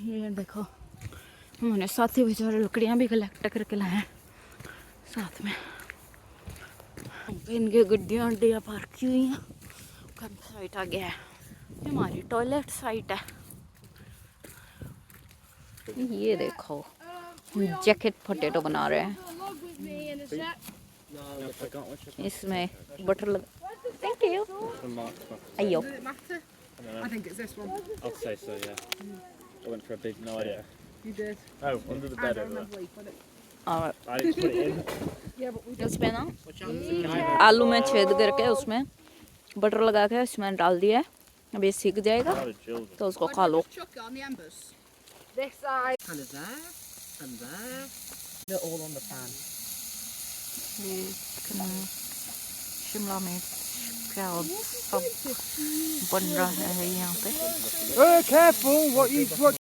ये देखो उन्होंने साथी बेचारे लकड़ियाँ भी कलेक्ट करके लाए हैं साथ में। इनके गड्डियाँ अड्डियाँ पार्क की हुई हैं। कैंप साइट आ गया है, ये हमारी टॉयलेट साइट है। ये देखो जैकेट पोटैटो बना रहे हैं, इसमें बटर लगा। Thank you. अयो I think it's this one. I'd say so, yeah. I went for a big, no idea. You did. Oh, under the bed over there. और I didn't put it in. इसमें ना आलू में छेद करके उसमें butter लगा के इसमें डाल दिया है। अब ये सीख जाएगा तो उसको खा लो। This side. Kind of there, and there. They're all on the pan. Shimla मिर्च प्याज सब बन रहा है यहाँ पे। Careful what you